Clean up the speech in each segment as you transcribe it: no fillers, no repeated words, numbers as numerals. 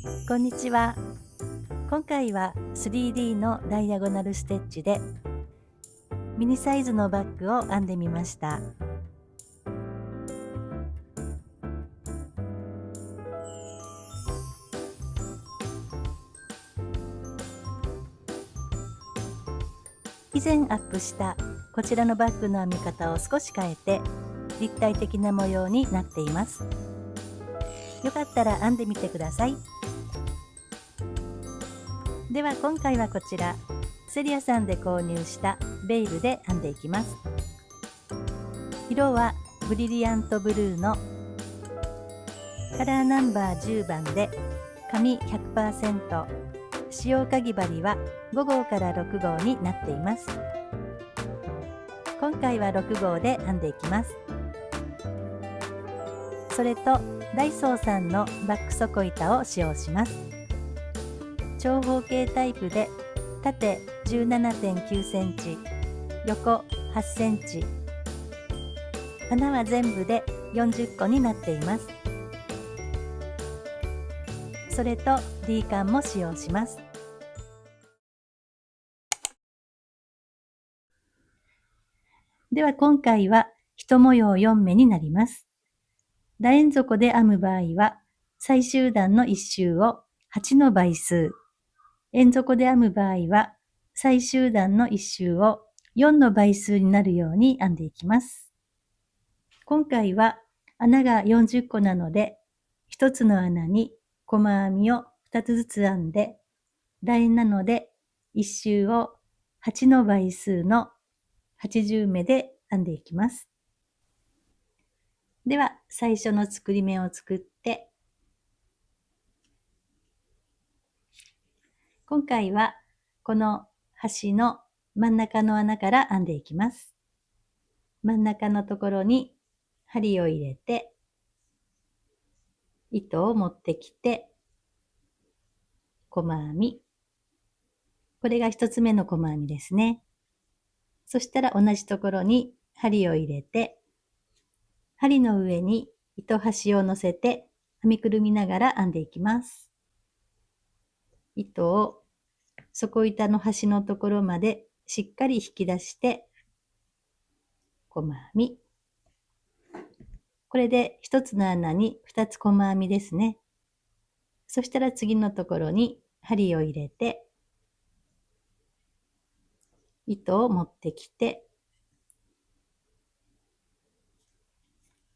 こんにちは。今回は 3D のダイアゴナルステッチでミニサイズのバッグを編んでみました。以前アップしたこちらのバッグの編み方を少し変えて立体的な模様になっています。よかったら編んでみてください。では今回はこちらセリアさんで購入したベイルで編んでいきます。色はブリリアントブルーのカラーナンバー10番で紙 100%、 使用かぎ針は5号から6号になっています。今回は6号で編んでいきます。それとダイソーさんのバック底板を使用します。長方形タイプで縦 17.9 センチ、横8センチ、穴は全部で40個になっています。それと D カンも使用します。では今回は1模様4目になります。楕円底で編む場合は最終段の1周を8の倍数、円底で編む場合は最終段の1周を4の倍数になるように編んでいきます。今回は穴が40個なので、1つの穴に細編みを2つずつ編んで、楕円なので1周を8の倍数の80目で編んでいきます。では最初の作り目を作って、今回はこの端の真ん中の穴から編んでいきます。真ん中のところに針を入れて、糸を持ってきて、細編み。これが一つ目の細編みですね。そしたら同じところに針を入れて、針の上に糸端を乗せて編みくるみながら編んでいきます。糸を底板の端のところまでしっかり引き出して、細編み。これで一つの穴に二つ細編みですね。そしたら次のところに針を入れて、糸を持ってきて、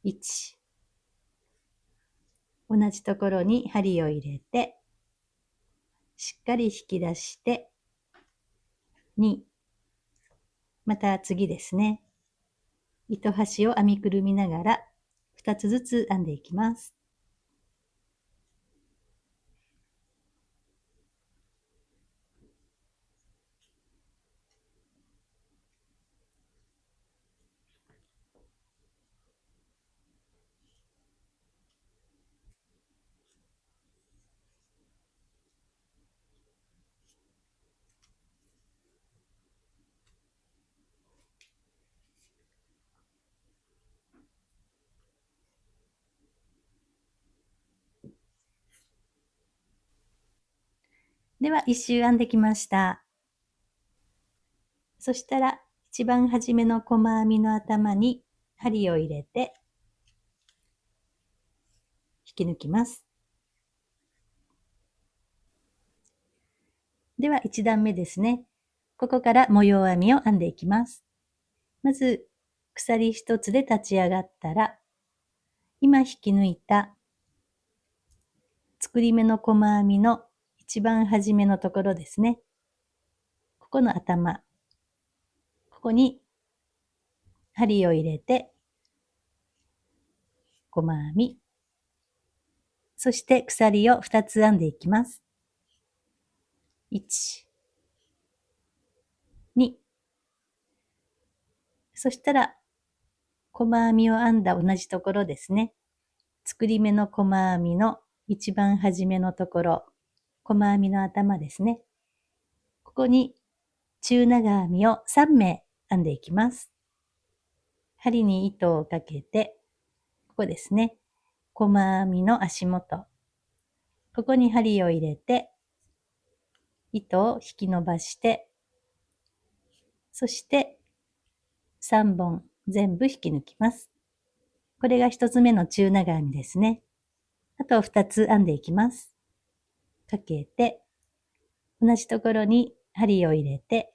1、同じところに針を入れて、しっかり引き出して、2、また次ですね。糸端を編みくるみながら2つずつ編んでいきます。では一周編んできました。そしたら一番初めの細編みの頭に針を入れて引き抜きます。では1段目ですね。ここから模様編みを編んでいきます。まず鎖一つで立ち上がったら、今引き抜いた作り目の細編みの一番初めのところですね。ここの頭。ここに針を入れて、細編み。そして鎖を2つ編んでいきます。1、2。そしたら、細編みを編んだ同じところですね。作り目の細編みの一番初めのところ、細編みの頭ですね。ここに中長編みを3目編んでいきます。針に糸をかけて、ここですね。細編みの足元。ここに針を入れて、糸を引き伸ばして、そして3本全部引き抜きます。これが1つ目の中長編みですね。あと2つ編んでいきます。かけて、同じところに針を入れて、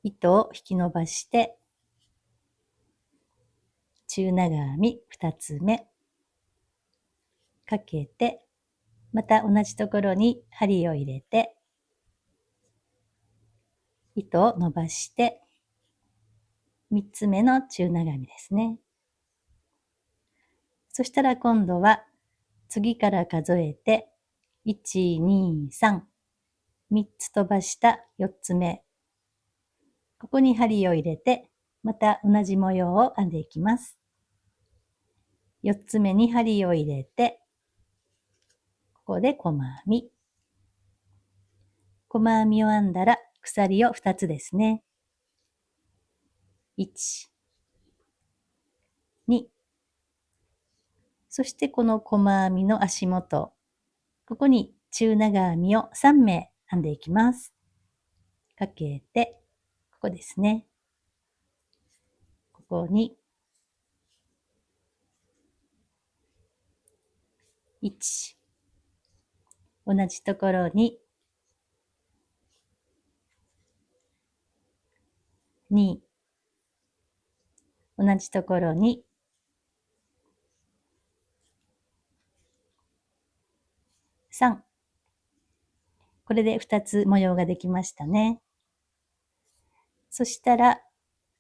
糸を引き伸ばして、中長編み2つ目、かけて、また同じところに針を入れて、糸を伸ばして、3つ目の中長編みですね。そしたら今度は次から数えて、1、2、3、3つ飛ばした4つ目。ここに針を入れて、また同じ模様を編んでいきます。4つ目に針を入れて、ここで細編み。細編みを編んだら鎖を2つですね。1、2。そしてこの細編みの足元、ここに中長編みを3目編んでいきます。かけて、ここですね。ここに、1、同じところに、2、同じところに、3。これで2つ模様ができましたね。そしたら、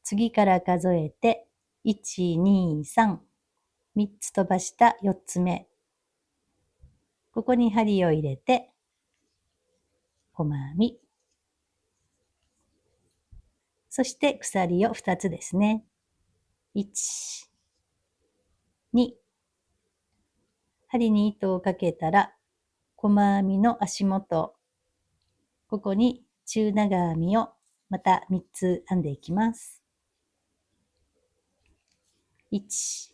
次から数えて、1、2、3、3つ飛ばした4つ目。ここに針を入れて、細編み。そして鎖を2つですね。1、2。針に糸をかけたら、細編みの足元、ここに中長編みをまた3つ編んでいきます。1、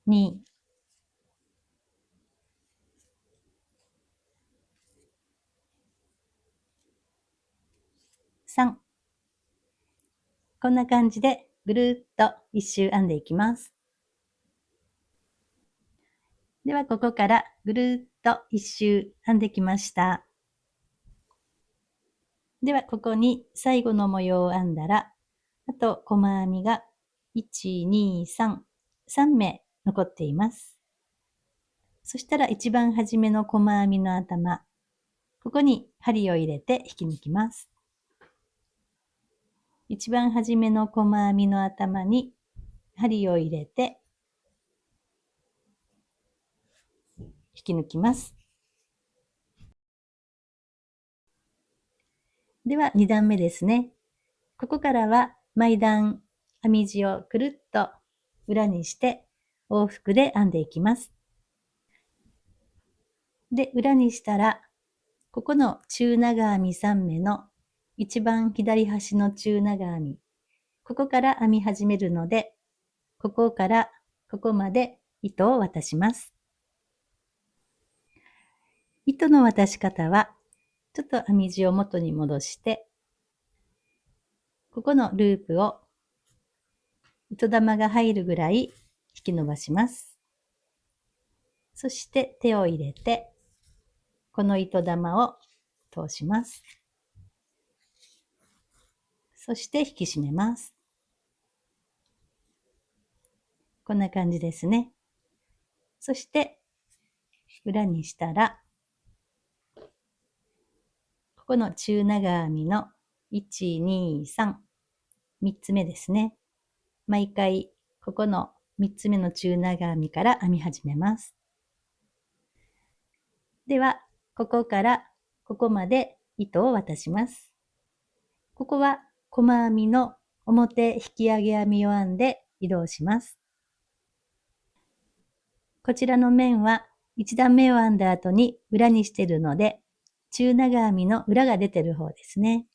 2、3。こんな感じでぐるっと一周編んでいきます。ではここからぐるっと一周編んできました。ではここに最後の模様を編んだら、あと細編みが1、2、3、3目残っています。そしたら一番初めの細編みの頭、ここに針を入れて引き抜きます。一番初めの細編みの頭に針を入れて引き抜きます。では2段目ですね。ここからは毎段編み地をくるっと裏にして往復で編んでいきます。で、裏にしたら、ここの中長編み3目の一番左端の中長編み、ここから編み始めるので、ここからここまで糸を渡します。糸の渡し方は、ちょっと編み地を元に戻して、ここのループを糸玉が入るぐらい引き伸ばします。そして手を入れて、この糸玉を通します。そして引き締めます。こんな感じですね。そして、裏にしたら、ここの中長編みの1、2、3、3つ目ですね。毎回、ここの3つ目の中長編みから編み始めます。では、ここからここまで糸を渡します。ここは細編みの表引き上げ編みを編んで移動します。こちらの面は1段目を編んだ後に裏にしているので、中長編みの裏が出てる方ですね。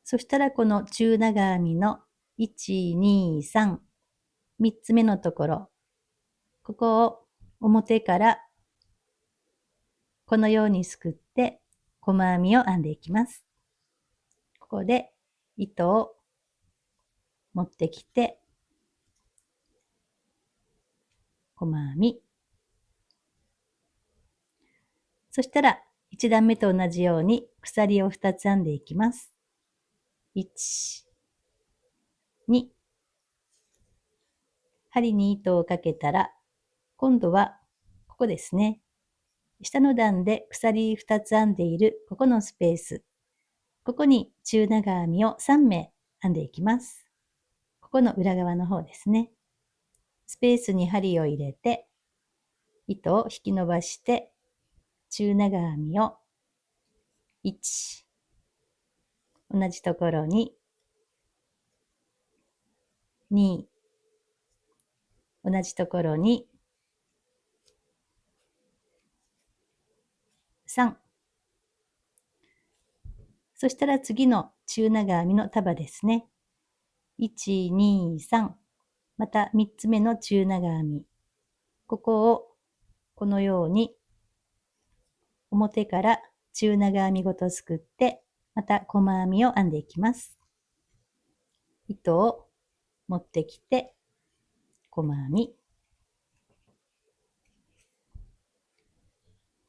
そしたらこの中長編みの1、2、3、3つ目のところ、ここを表からこのようにすくって細編みを編んでいきます。ここで糸を持ってきて、細編み。そしたら1段目と同じように鎖を2つ編んでいきます。1、2。針に糸をかけたら、今度はここですね。下の段で鎖2つ編んでいるここのスペース。ここに中長編みを3目編んでいきます。ここの裏側の方ですね。スペースに針を入れて、糸を引き伸ばして、中長編みを1、同じところに2、同じところに3。そしたら次の中長編みの束ですね。1、2、3。また3つ目の中長編み。ここをこのように表から中長編みごとすくって、また細編みを編んでいきます。糸を持ってきて、細編み。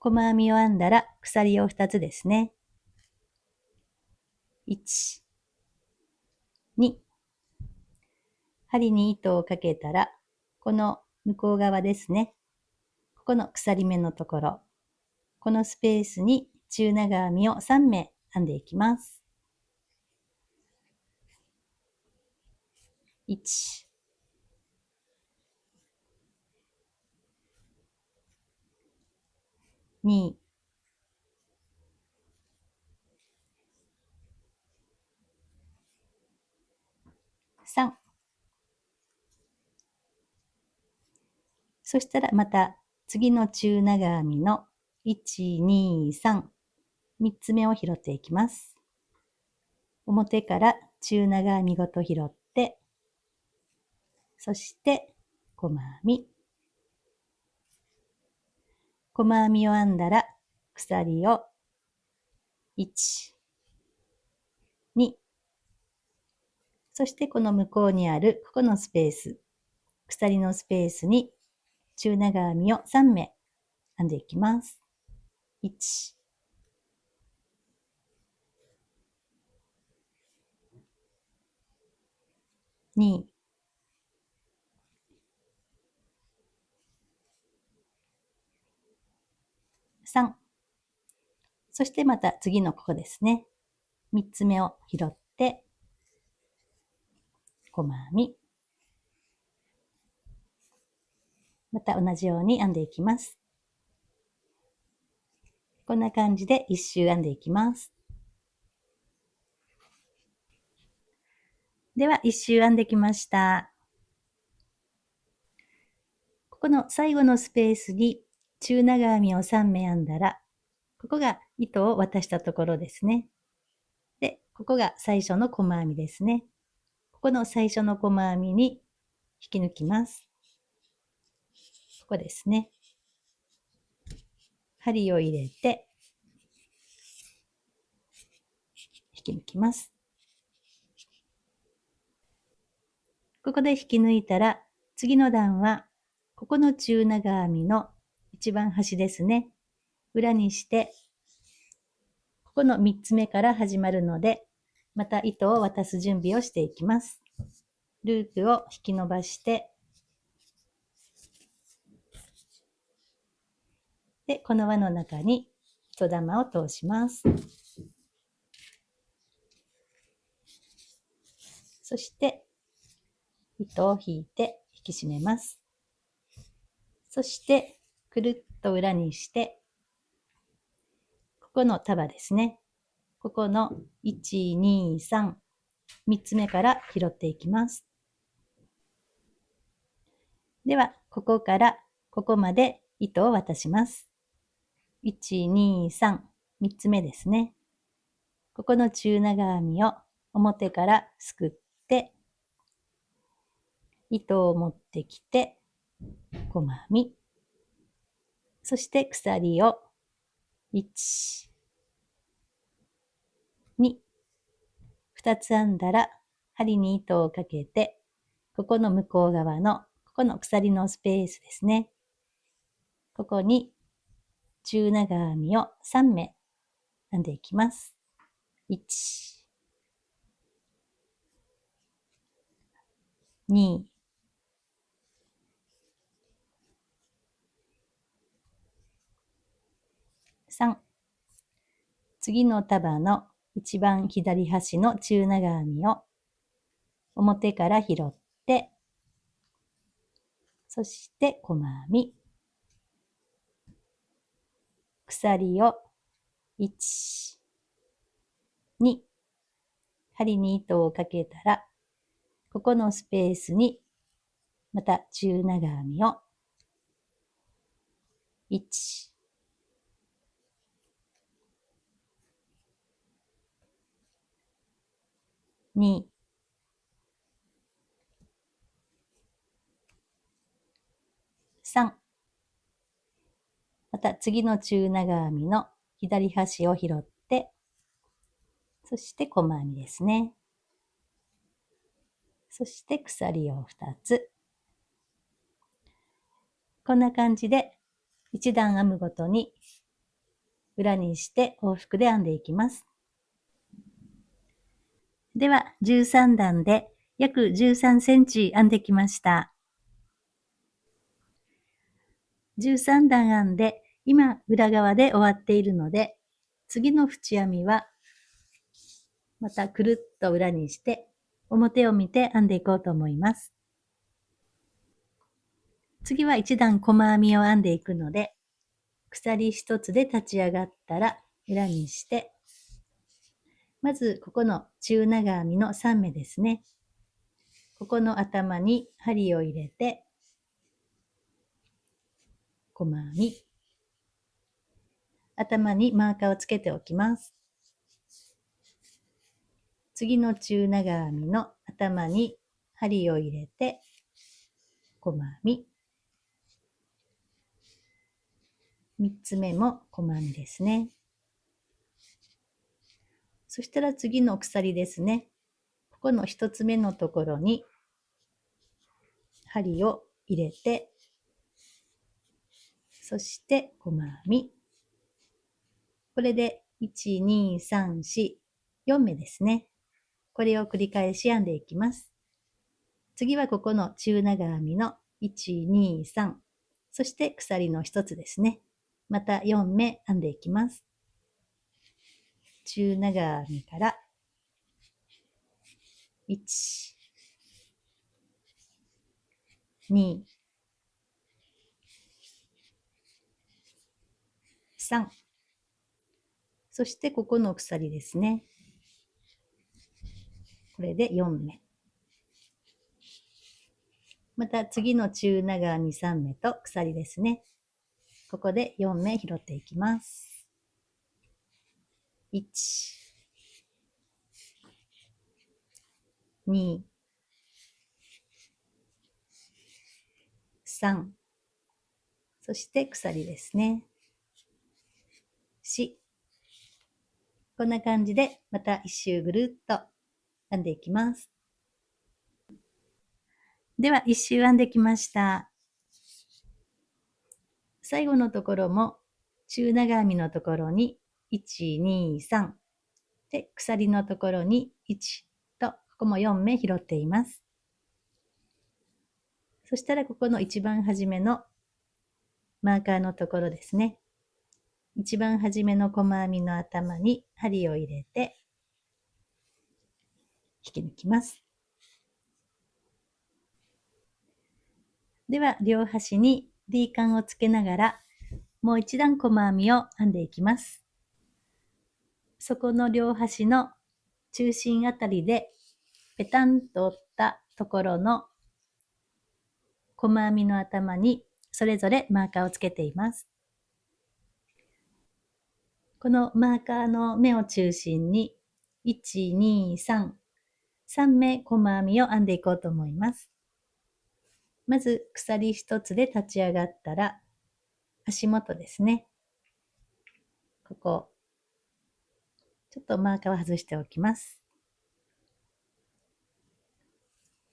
細編みを編んだら鎖を2つですね。1、2。針に糸をかけたら、この向こう側ですね。ここの鎖目のところ。このスペースに中長編みを3目編んでいきます。1、2、3。そしたらまた次の中長編みの1、2、3。3つ目を拾っていきます。表から中長編みごと拾って、そして細編み。細編みを編んだら鎖を1、2。そしてこの向こうにあるここのスペース、鎖のスペースに中長編みを3目編んでいきます。1、2、3。そしてまた次のここですね。3つ目を拾って、細編み。また同じように編んでいきます。こんな感じで1周編んでいきます。では1周編んできました。ここの最後のスペースに中長編みを3目編んだら、ここが糸を渡したところですね。で、ここが最初の細編みですね。ここの最初の細編みに引き抜きます。ここですね。針を入れて、引き抜きます。ここで引き抜いたら、次の段は、ここの中長編みの一番端ですね。裏にして、ここの3つ目から始まるので、また糸を渡す準備をしていきます。ループを引き伸ばして、で、この輪の中に糸玉を通します。そして、糸を引いて引き締めます。そして、くるっと裏にして、ここの束ですね。ここの1、2、3、3つ目から拾っていきます。では、ここからここまで糸を渡します。1、2、3、3つ目ですね。ここの中長編みを表からすくって、糸を持ってきて、細編み。そして鎖を1、2、2つ編んだら、針に糸をかけて、ここの向こう側の、ここの鎖のスペースですね。ここに中長編みを3目編んでいきます。1、2、3。次の束の一番左端の中長編みを表から拾って、そして細編み。鎖を1、2、針に糸をかけたら、ここのスペースにまた中長編みを1、2、3。また次の中長編みの左端を拾って、そして細編みですね。そして鎖を2つ。こんな感じで1段編むごとに裏にして往復で編んでいきます。では13段で約13センチ編んできました。13段編んで今裏側で終わっているので、次の縁編みはまたくるっと裏にして表を見て編んでいこうと思います。次は1段細編みを編んでいくので、鎖1つで立ち上がったら裏にして、まずここの中長編みの3目ですね。ここの頭に針を入れて、細編み。頭にマーカーをつけておきます。次の中長編みの頭に針を入れて、細編み。3つ目も細編みですね。そしたら次の鎖ですね。ここの1つ目のところに針を入れて、そして細編み。これで1、2、3、4、4目ですね。これを繰り返し編んでいきます。次はここの中長編みの1、2、3、そして鎖の1つですね。また4目編んでいきます。中長編みから1、2、3、そしてここの鎖ですね。これで4目。また次の中長編み3目と鎖ですね。ここで4目拾っていきます。1、2、3、そして鎖ですね。4。こんな感じでまた一周ぐるっと編んでいきます。では一周編んできました。最後のところも中長編みのところに1、2、3で鎖のところに1とここも4目拾っています。そしたらここの一番初めのマーカーのところですね。一番初めの細編みの頭に針を入れて引き抜きます。では両端に D カンをつけながらもう一段細編みを編んでいきます。そこの両端の中心あたりでペタンと折ったところの細編みの頭にそれぞれマーカーをつけています。このマーカーの目を中心に1、2、3 3目細編みを編んでいこうと思います。まず鎖1つで立ち上がったら、足元ですね。ここ、ちょっとマーカーを外しておきます。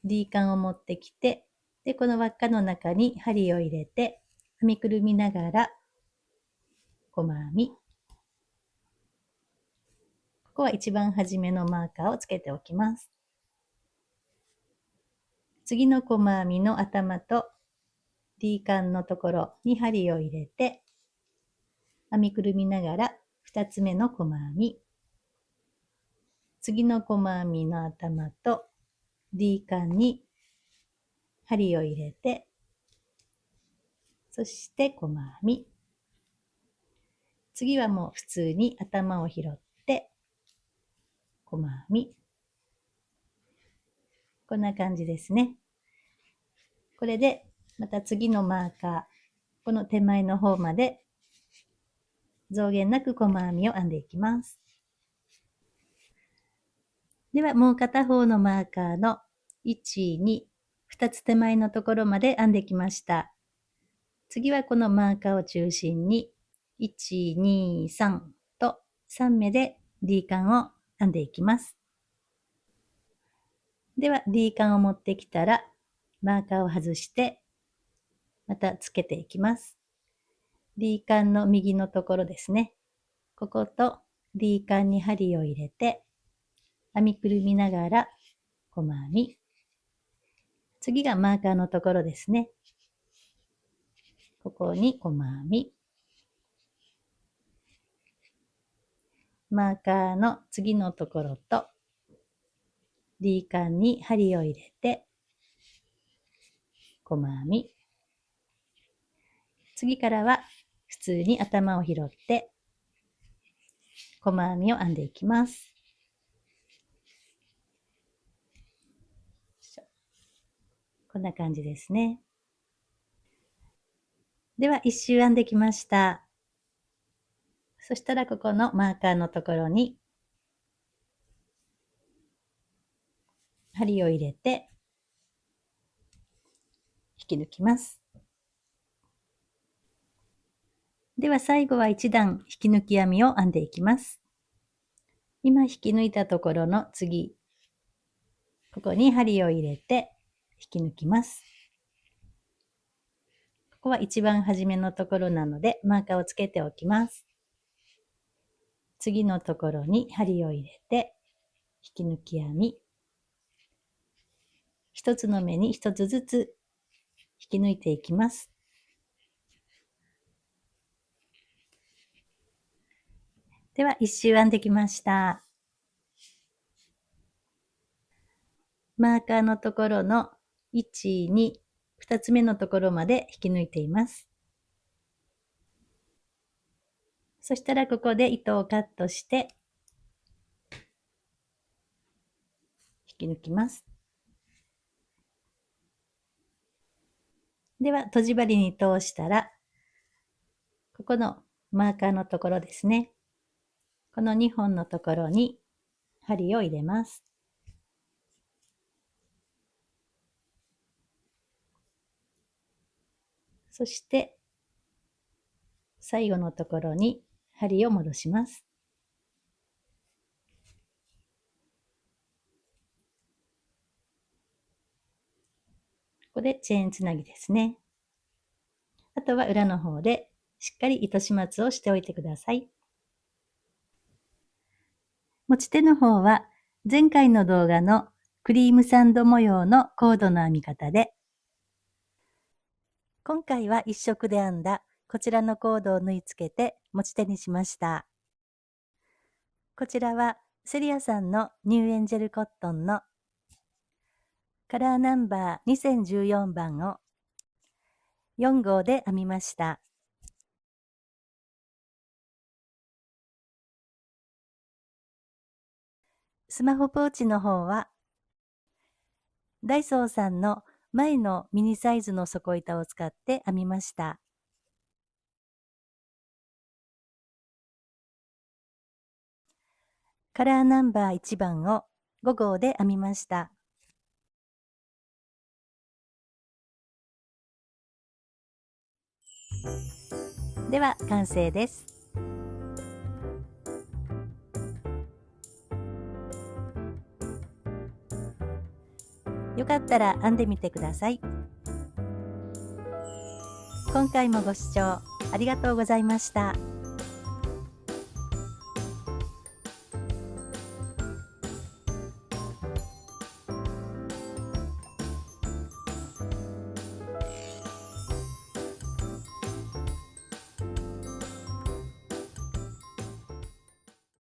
D カンを持ってきて、で、この輪っかの中に針を入れて、編みくるみながら、細編み。ここは一番初めのマーカーをつけておきます。次の細編みの頭と D カンのところに針を入れて、編みくるみながら2つ目の細編み。次の細編みの頭と D カンに針を入れて、そして細編み。次はもう普通に頭を拾って、細編み。こんな感じですね。これでまた次のマーカー、この手前の方まで増減なく細編みを編んでいきます。ではもう片方のマーカーの1、2、2つ手前のところまで編んできました。次はこのマーカーを中心に1、2、3と3目で D カンを編んでいきます。では D カンを持ってきたらマーカーを外してまたつけていきます。D カンの右のところですね。ここと D カンに針を入れて編みくるみながら細編み。次がマーカーのところですね。ここに細編み。マーカーの次のところと D カンに針を入れて細編み。次からは普通に頭を拾って細編みを編んでいきます。こんな感じですね。では一周編んできました。そしたらここのマーカーのところに針を入れて引き抜きます。では最後は一段引き抜き編みを編んでいきます。今引き抜いたところの次、ここに針を入れて引き抜きます。ここは一番初めのところなのでマーカーをつけておきます。次のところに針を入れて引き抜き編み。一つの目に一つずつ引き抜いていきます。では一周編んできました。マーカーのところの1、2、2つ目のところまで引き抜いています。そしたらここで糸をカットして引き抜きます。では、とじ針に通したら、ここのマーカーのところですね。この2本のところに針を入れます。そして、最後のところに針を戻します。ここでチェーンつなぎですね。あとは裏の方でしっかり糸始末をしておいてください。持ち手の方は前回の動画のクリームサンド模様のコードの編み方で、今回は一色で編んだこちらのコードを縫い付けて持ち手にしました。こちらはセリアさんのニューエンジェルコットンのカラーナンバー2014番を4号で編みました。スマホポーチの方はダイソーさんの前のミニサイズの底板を使って編みました。カラーナンバー1番を5号で編みました。では完成です。よかったら編んでみてください。今回もご視聴ありがとうございました。